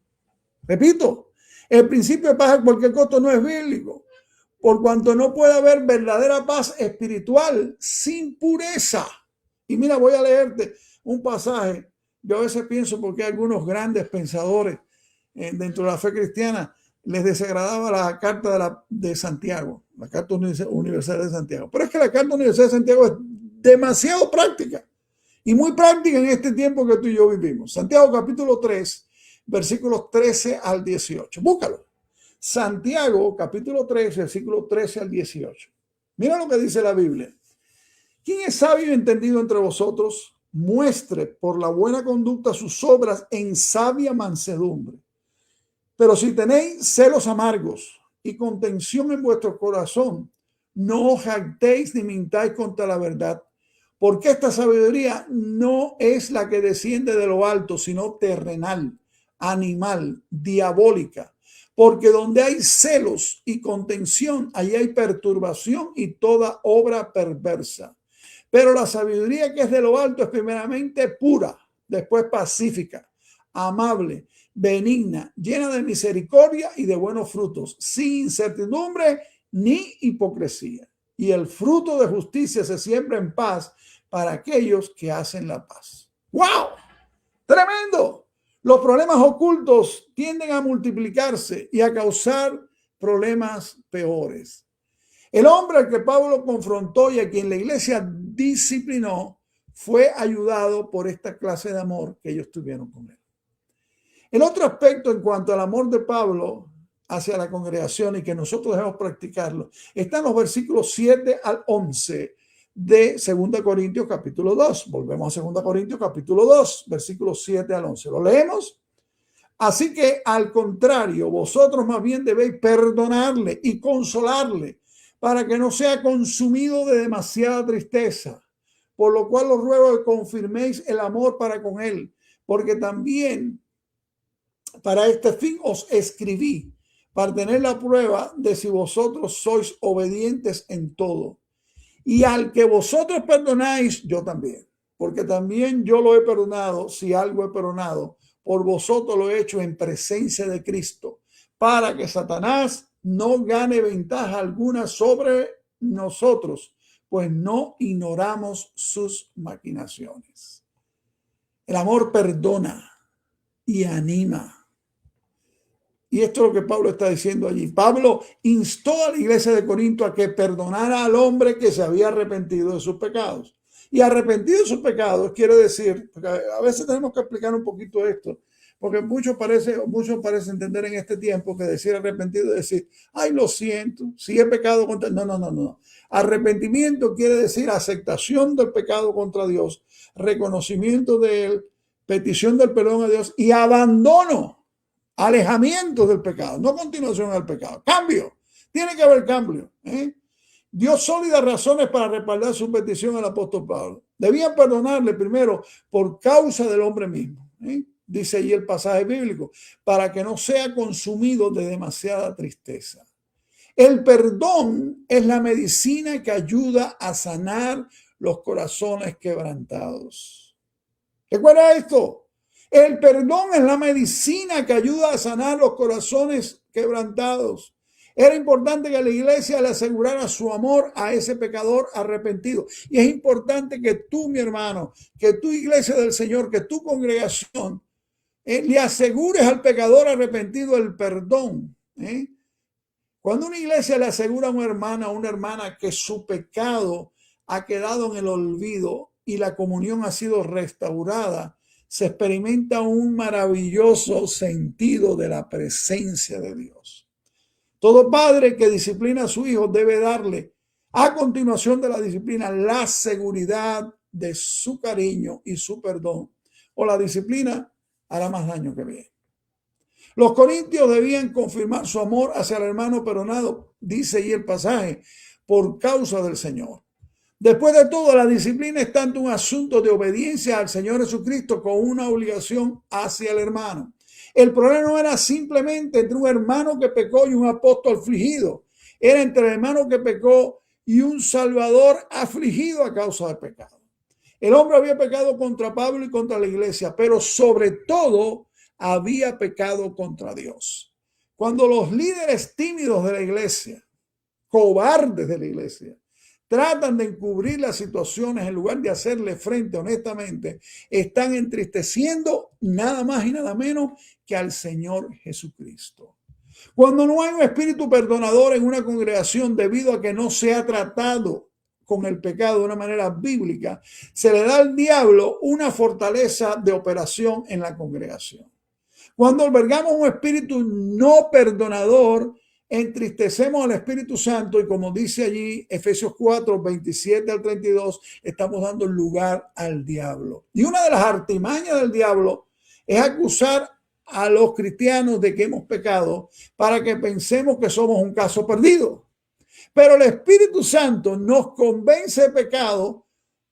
Repito, el principio de paz a cualquier costo no es bíblico, por cuanto no puede haber verdadera paz espiritual sin pureza. Y mira, voy a leerte un pasaje. Yo a veces pienso porque algunos grandes pensadores dentro de la fe cristiana les desagradaba la carta de Santiago, la carta universal de Santiago. Pero es que la carta universal de Santiago es demasiado práctica y muy práctica en este tiempo que tú y yo vivimos. Santiago capítulo 3, versículos 13 al 18. Búscalo. Santiago capítulo 3, versículos 13 al 18. Mira lo que dice la Biblia. ¿Quién es sabio y entendido entre vosotros? Muestre por la buena conducta sus obras en sabia mansedumbre. Pero si tenéis celos amargos y contención en vuestro corazón, no os jactéis ni mintáis contra la verdad, porque esta sabiduría no es la que desciende de lo alto, sino terrenal, animal, diabólica. Porque donde hay celos y contención, allí hay perturbación y toda obra perversa. Pero la sabiduría que es de lo alto es primeramente pura, después pacífica, amable, benigna, llena de misericordia y de buenos frutos, sin incertidumbre ni hipocresía. Y el fruto de justicia se siembra en paz para aquellos que hacen la paz. ¡Wow! ¡Tremendo! Los problemas ocultos tienden a multiplicarse y a causar problemas peores. El hombre al que Pablo confrontó y a quien la iglesia disciplinó fue ayudado por esta clase de amor que ellos tuvieron con él. El otro aspecto en cuanto al amor de Pablo hacia la congregación y que nosotros debemos practicarlo está en los versículos 7 al 11 de 2 Corintios capítulo 2. Volvemos a 2 Corintios capítulo 2, versículos 7 al 11. ¿Lo leemos? Así que al contrario, vosotros más bien debéis perdonarle y consolarle para que no sea consumido de demasiada tristeza. Por lo cual os ruego que confirméis el amor para con él, porque también para este fin os escribí, para tener la prueba de si vosotros sois obedientes en todo. Y al que vosotros perdonáis, yo también, porque también yo lo he perdonado, si algo he perdonado, por vosotros lo he hecho en presencia de Cristo, para que Satanás no gane ventaja alguna sobre nosotros, pues no ignoramos sus maquinaciones. El amor perdona y anima. Y esto es lo que Pablo está diciendo allí. Pablo instó a la iglesia de Corinto a que perdonara al hombre que se había arrepentido de sus pecados. Y arrepentido de sus pecados quiere decir, porque a veces tenemos que explicar un poquito esto, porque muchos parecen entender en este tiempo que decir arrepentido es decir, ay, lo siento, si he pecado contra... No. Arrepentimiento quiere decir aceptación del pecado contra Dios, reconocimiento de él, petición del perdón a Dios y abandono, alejamiento del pecado, no continuación del pecado. Cambio, tiene que haber cambio. Dio sólidas razones para respaldar su petición al apóstol Pablo. Debían perdonarle primero por causa del hombre mismo. Dice allí el pasaje bíblico, para que no sea consumido de demasiada tristeza. El perdón es la medicina que ayuda a sanar los corazones quebrantados. Recuerda esto. El perdón es la medicina que ayuda a sanar los corazones quebrantados. Era importante que la iglesia le asegurara su amor a ese pecador arrepentido. Y es importante que tú, mi hermano, que tu iglesia del Señor, que tu congregación, le asegures al pecador arrepentido el perdón. Cuando una iglesia le asegura a una hermana que su pecado ha quedado en el olvido y la comunión ha sido restaurada, se experimenta un maravilloso sentido de la presencia de Dios. Todo padre que disciplina a su hijo debe darle, a continuación de la disciplina, la seguridad de su cariño y su perdón, o la disciplina hará más daño que bien. Los corintios debían confirmar su amor hacia el hermano perdonado, dice ahí el pasaje, por causa del Señor. Después de todo, la disciplina es tanto un asunto de obediencia al Señor Jesucristo como una obligación hacia el hermano. El problema no era simplemente entre un hermano que pecó y un apóstol afligido. Era entre el hermano que pecó y un salvador afligido a causa del pecado. El hombre había pecado contra Pablo y contra la iglesia, pero sobre todo había pecado contra Dios. Cuando los líderes tímidos de la iglesia, cobardes de la iglesia, tratan de encubrir las situaciones en lugar de hacerle frente honestamente, están entristeciendo nada más y nada menos que al Señor Jesucristo. Cuando no hay un espíritu perdonador en una congregación debido a que no se ha tratado con el pecado de una manera bíblica, se le da al diablo una fortaleza de operación en la congregación. Cuando albergamos un espíritu no perdonador, entristecemos al Espíritu Santo y, como dice allí Efesios 4, 27 al 32, estamos dando lugar al diablo. Y una de las artimañas del diablo es acusar a los cristianos de que hemos pecado para que pensemos que somos un caso perdido. Pero el Espíritu Santo nos convence de pecado,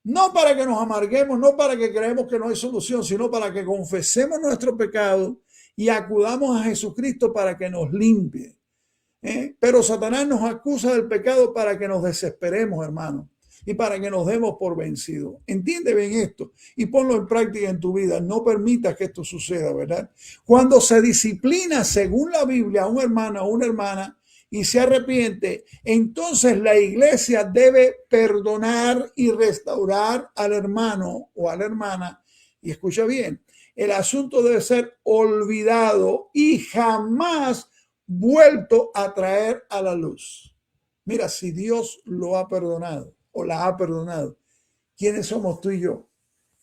no para que nos amarguemos, no para que creemos que no hay solución, sino para que confesemos nuestro pecado y acudamos a Jesucristo para que nos limpie. Pero Satanás nos acusa del pecado para que nos desesperemos, hermano, y para que nos demos por vencidos. Entiende bien esto y ponlo en práctica en tu vida. No permitas que esto suceda, ¿verdad? Cuando se disciplina según la Biblia a un hermano o una hermana y se arrepiente, entonces la iglesia debe perdonar y restaurar al hermano o a la hermana. Y escucha bien, el asunto debe ser olvidado y jamás vuelto a traer a la luz. Mira, si Dios lo ha perdonado o la ha perdonado, ¿quiénes somos tú y yo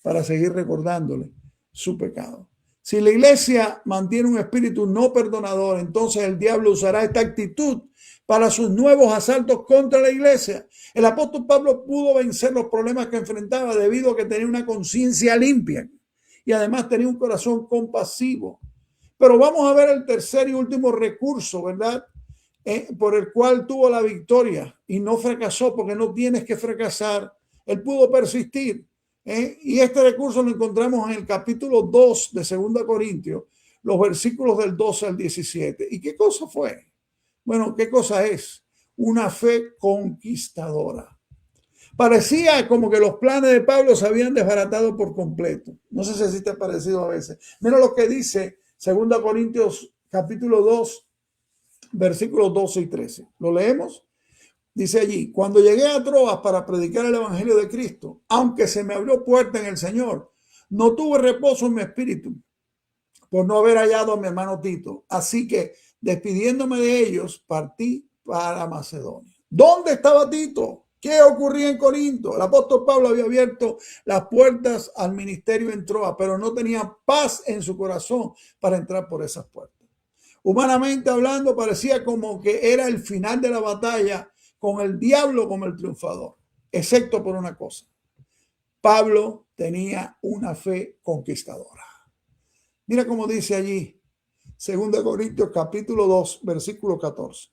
para seguir recordándole su pecado? Si la iglesia mantiene un espíritu no perdonador, entonces el diablo usará esta actitud para sus nuevos asaltos contra la iglesia. El apóstol Pablo pudo vencer los problemas que enfrentaba debido a que tenía una conciencia limpia y además tenía un corazón compasivo. Pero vamos a ver el tercer y último recurso, ¿verdad? Por el cual tuvo la victoria y no fracasó, porque no tienes que fracasar. Él pudo persistir. Y este recurso lo encontramos en el capítulo 2 de 2 Corintios, los versículos del 12 al 17. ¿Y qué cosa fue? Bueno, ¿qué cosa es? Una fe conquistadora. Parecía como que los planes de Pablo se habían desbaratado por completo. No sé si te ha parecido a veces. Mira lo que dice 2 Corintios capítulo 2, versículos 12 y 13. ¿Lo leemos? Dice allí: cuando llegué a Troas para predicar el evangelio de Cristo, aunque se me abrió puerta en el Señor, no tuve reposo en mi espíritu por no haber hallado a mi hermano Tito. Así que, despidiéndome de ellos, partí para Macedonia. ¿Dónde estaba Tito? ¿Qué ocurría en Corinto? El apóstol Pablo había abierto las puertas al ministerio en Troas, pero no tenía paz en su corazón para entrar por esas puertas. Humanamente hablando, parecía como que era el final de la batalla, con el diablo como el triunfador, excepto por una cosa: Pablo tenía una fe conquistadora. Mira cómo dice allí 2 Corintios capítulo 2, versículo 14.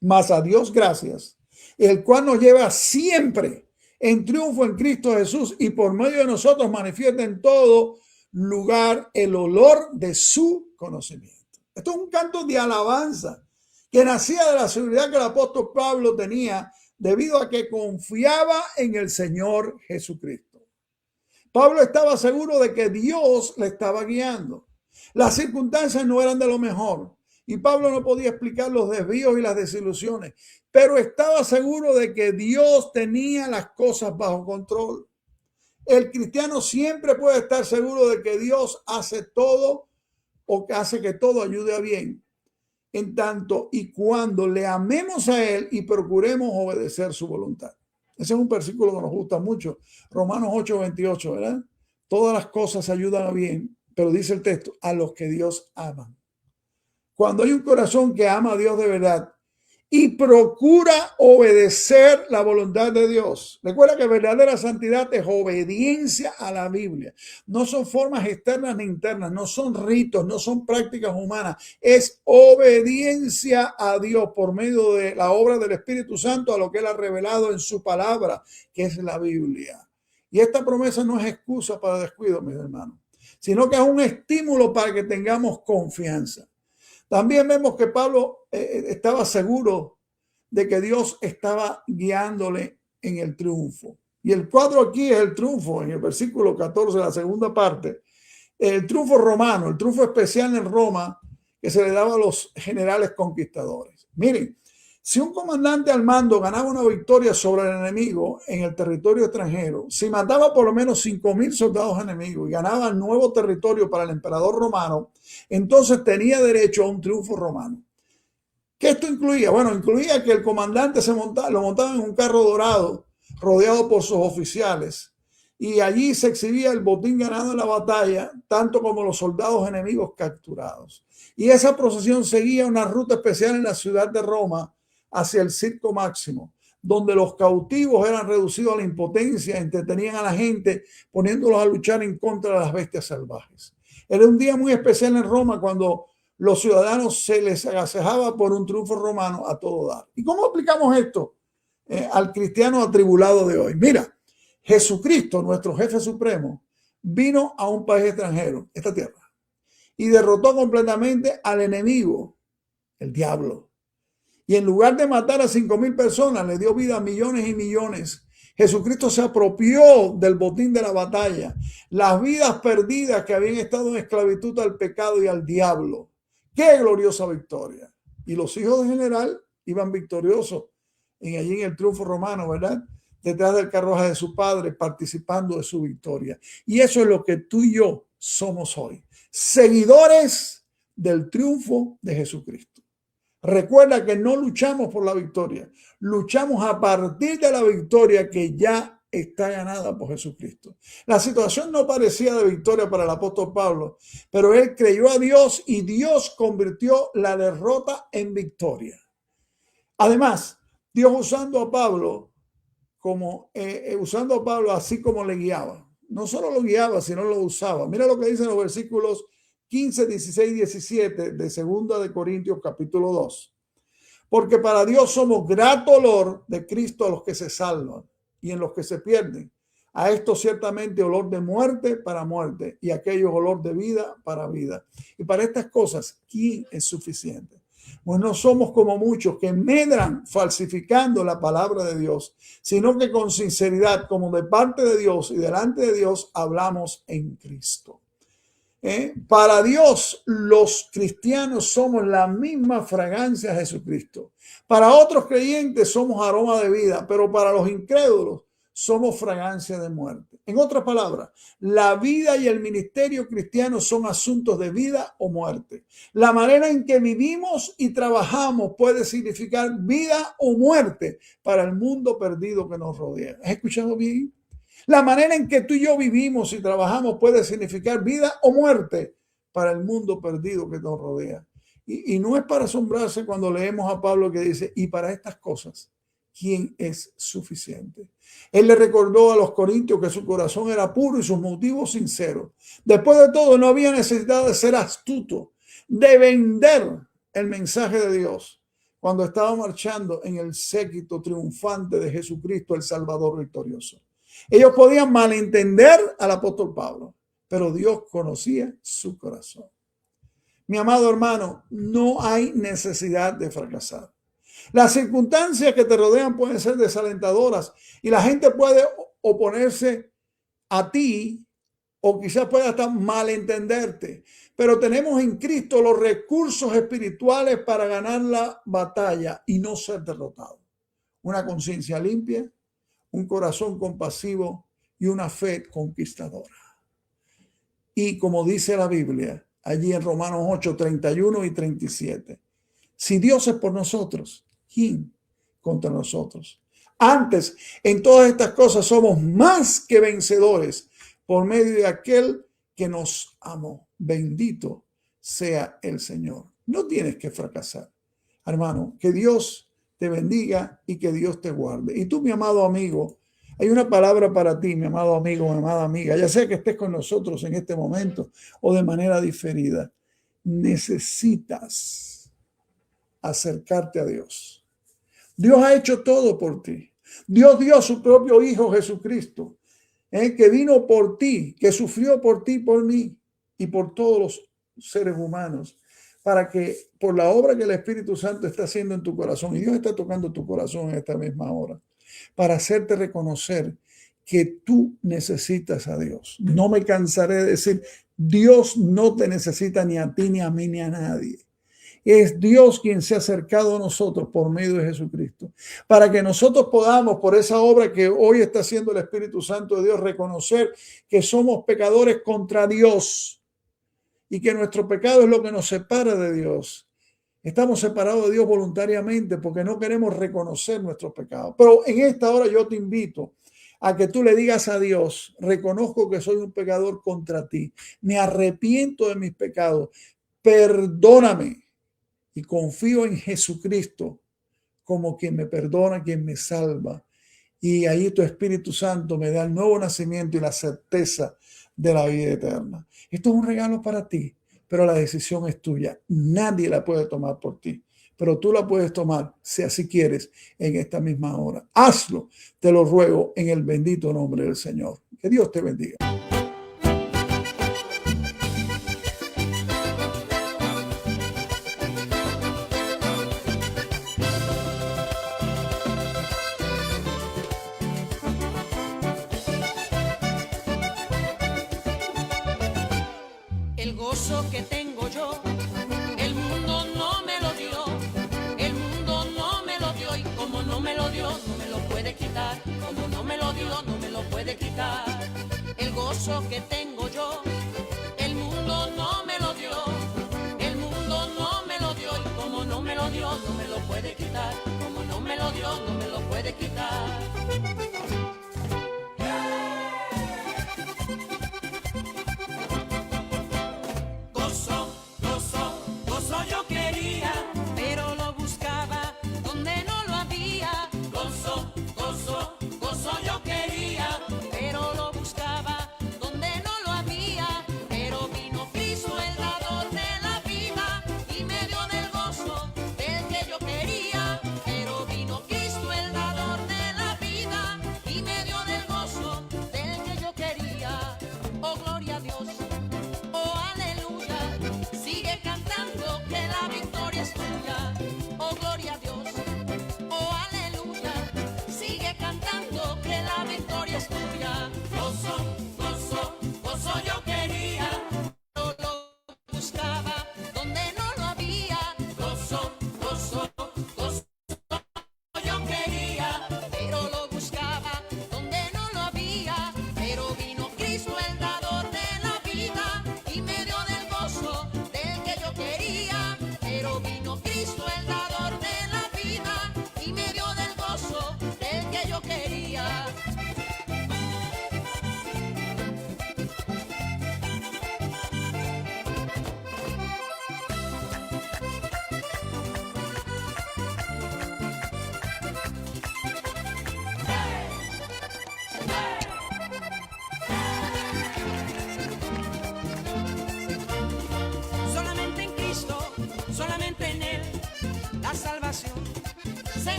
Mas a Dios gracias, el cual nos lleva siempre en triunfo en Cristo Jesús y por medio de nosotros manifiesta en todo lugar el olor de su conocimiento. Esto es un canto de alabanza que nacía de la seguridad que el apóstol Pablo tenía debido a que confiaba en el Señor Jesucristo. Pablo estaba seguro de que Dios le estaba guiando. Las circunstancias no eran de lo mejor y Pablo no podía explicar los desvíos y las desilusiones, pero estaba seguro de que Dios tenía las cosas bajo control. El cristiano siempre puede estar seguro de que Dios hace todo o que hace que todo ayude a bien, en tanto y cuando le amemos a Él y procuremos obedecer su voluntad. Ese es un versículo que nos gusta mucho, Romanos 8:28, ¿verdad? Todas las cosas ayudan a bien, pero dice el texto, a los que Dios ama. Cuando hay un corazón que ama a Dios de verdad y procura obedecer la voluntad de Dios. Recuerda que verdadera santidad es obediencia a la Biblia. No son formas externas ni internas, no son ritos, no son prácticas humanas. Es obediencia a Dios por medio de la obra del Espíritu Santo a lo que Él ha revelado en su palabra, que es la Biblia. Y esta promesa no es excusa para descuido, mis hermanos, sino que es un estímulo para que tengamos confianza. También vemos que Pablo estaba seguro de que Dios estaba guiándole en el triunfo. Y el cuadro aquí es el triunfo, en el versículo 14, la segunda parte. El triunfo romano, el triunfo especial en Roma que se le daba a los generales conquistadores. Miren, si un comandante al mando ganaba una victoria sobre el enemigo en el territorio extranjero, si mataba por lo menos 5,000 soldados enemigos y ganaba nuevo territorio para el emperador romano, entonces tenía derecho a un triunfo romano. ¿Qué esto incluía? Bueno, incluía que el comandante lo montaba en un carro dorado rodeado por sus oficiales y allí se exhibía el botín ganado en la batalla, tanto como los soldados enemigos capturados. Y esa procesión seguía una ruta especial en la ciudad de Roma hacia el Circo Máximo, donde los cautivos eran reducidos a la impotencia, entretenían a la gente poniéndolos a luchar en contra de las bestias salvajes. Era un día muy especial en Roma cuando los ciudadanos se les agasajaba por un triunfo romano a todo dar. ¿Y cómo aplicamos esto al cristiano atribulado de hoy? Mira, Jesucristo, nuestro jefe supremo, vino a un país extranjero, esta tierra, y derrotó completamente al enemigo, el diablo. Y en lugar de matar a 5,000 personas, le dio vida a millones y millones. Jesucristo se apropió del botín de la batalla, las vidas perdidas que habían estado en esclavitud al pecado y al diablo. ¡Qué gloriosa victoria! Y los hijos del general iban victoriosos allí en el triunfo romano, ¿verdad? Detrás del carruaje de su padre, participando de su victoria. Y eso es lo que tú y yo somos hoy, seguidores del triunfo de Jesucristo. Recuerda que no luchamos por la victoria, luchamos a partir de la victoria que ya está ganada por Jesucristo. La situación no parecía de victoria para el apóstol Pablo, pero él creyó a Dios y Dios convirtió la derrota en victoria. Además, Dios usando a Pablo así como le guiaba. No solo lo guiaba, sino lo usaba. Mira lo que dicen los versículos 15, 16 y 17 de 2 de Corintios capítulo 2. Porque para Dios somos grato olor de Cristo a los que se salvan y en los que se pierden. A esto ciertamente olor de muerte para muerte y a aquellos olor de vida para vida. Y para estas cosas, ¿quién es suficiente? Pues no somos como muchos que medran falsificando la palabra de Dios, sino que con sinceridad, como de parte de Dios y delante de Dios, hablamos en Cristo. Para Dios, los cristianos somos la misma fragancia de Jesucristo. Para otros creyentes somos aroma de vida, pero para los incrédulos somos fragancia de muerte. En otras palabras, la vida y el ministerio cristiano son asuntos de vida o muerte. La manera en que vivimos y trabajamos puede significar vida o muerte para el mundo perdido que nos rodea. ¿Has escuchado bien? La manera en que tú y yo vivimos y trabajamos puede significar vida o muerte para el mundo perdido que nos rodea. Y no es para asombrarse cuando leemos a Pablo que dice, y para estas cosas, ¿quién es suficiente? Él le recordó a los corintios que su corazón era puro y sus motivos sinceros. Después de todo, no había necesidad de ser astuto, de vender el mensaje de Dios cuando estaba marchando en el séquito triunfante de Jesucristo, el Salvador victorioso. Ellos podían malentender al apóstol Pablo, pero Dios conocía su corazón. Mi amado hermano, no hay necesidad de fracasar. Las circunstancias que te rodean pueden ser desalentadoras y la gente puede oponerse a ti o quizás pueda hasta malentenderte. Pero tenemos en Cristo los recursos espirituales para ganar la batalla y no ser derrotados. Una conciencia limpia, un corazón compasivo y una fe conquistadora. Y como dice la Biblia, allí en Romanos 8, 31 y 37, si Dios es por nosotros, ¿quién contra nosotros? Antes, en todas estas cosas somos más que vencedores por medio de aquel que nos amó. Bendito sea el Señor. No tienes que fracasar, hermano. Que Dios te bendiga y que Dios te guarde. Y tú, mi amado amigo, hay una palabra para ti, mi amado amigo, mi amada amiga, ya sea que estés con nosotros en este momento o de manera diferida. Necesitas acercarte a Dios. Dios ha hecho todo por ti. Dios dio a su propio Hijo Jesucristo, que vino por ti, que sufrió por ti, por mí y por todos los seres humanos, para que por la obra que el Espíritu Santo está haciendo en tu corazón, y Dios está tocando tu corazón en esta misma hora, para hacerte reconocer que tú necesitas a Dios. No me cansaré de decir, Dios no te necesita ni a ti, ni a mí, ni a nadie. Es Dios quien se ha acercado a nosotros por medio de Jesucristo, para que nosotros podamos, por esa obra que hoy está haciendo el Espíritu Santo de Dios, reconocer que somos pecadores contra Dios y que nuestro pecado es lo que nos separa de Dios. Estamos separados de Dios voluntariamente porque no queremos reconocer nuestros pecados. Pero en esta hora yo te invito a que tú le digas a Dios, reconozco que soy un pecador contra ti, me arrepiento de mis pecados, perdóname. Y confío en Jesucristo como quien me perdona, quien me salva. Y ahí tu Espíritu Santo me da el nuevo nacimiento y la certeza de la vida eterna. Esto es un regalo para ti, pero la decisión es tuya. Nadie la puede tomar por ti, pero tú la puedes tomar si así quieres en esta misma hora. Hazlo, te lo ruego en el bendito nombre del Señor. Que Dios te bendiga. El gozo que tengo yo, el mundo no me lo dio, el mundo no me lo dio y como no me lo dio, no me lo puede quitar, como no me lo dio, no me lo puede quitar. El gozo que tengo yo, el mundo no me lo dio, el mundo no me lo dio y como no me lo dio, no me lo puede quitar, como no me lo dio, no me lo puede quitar.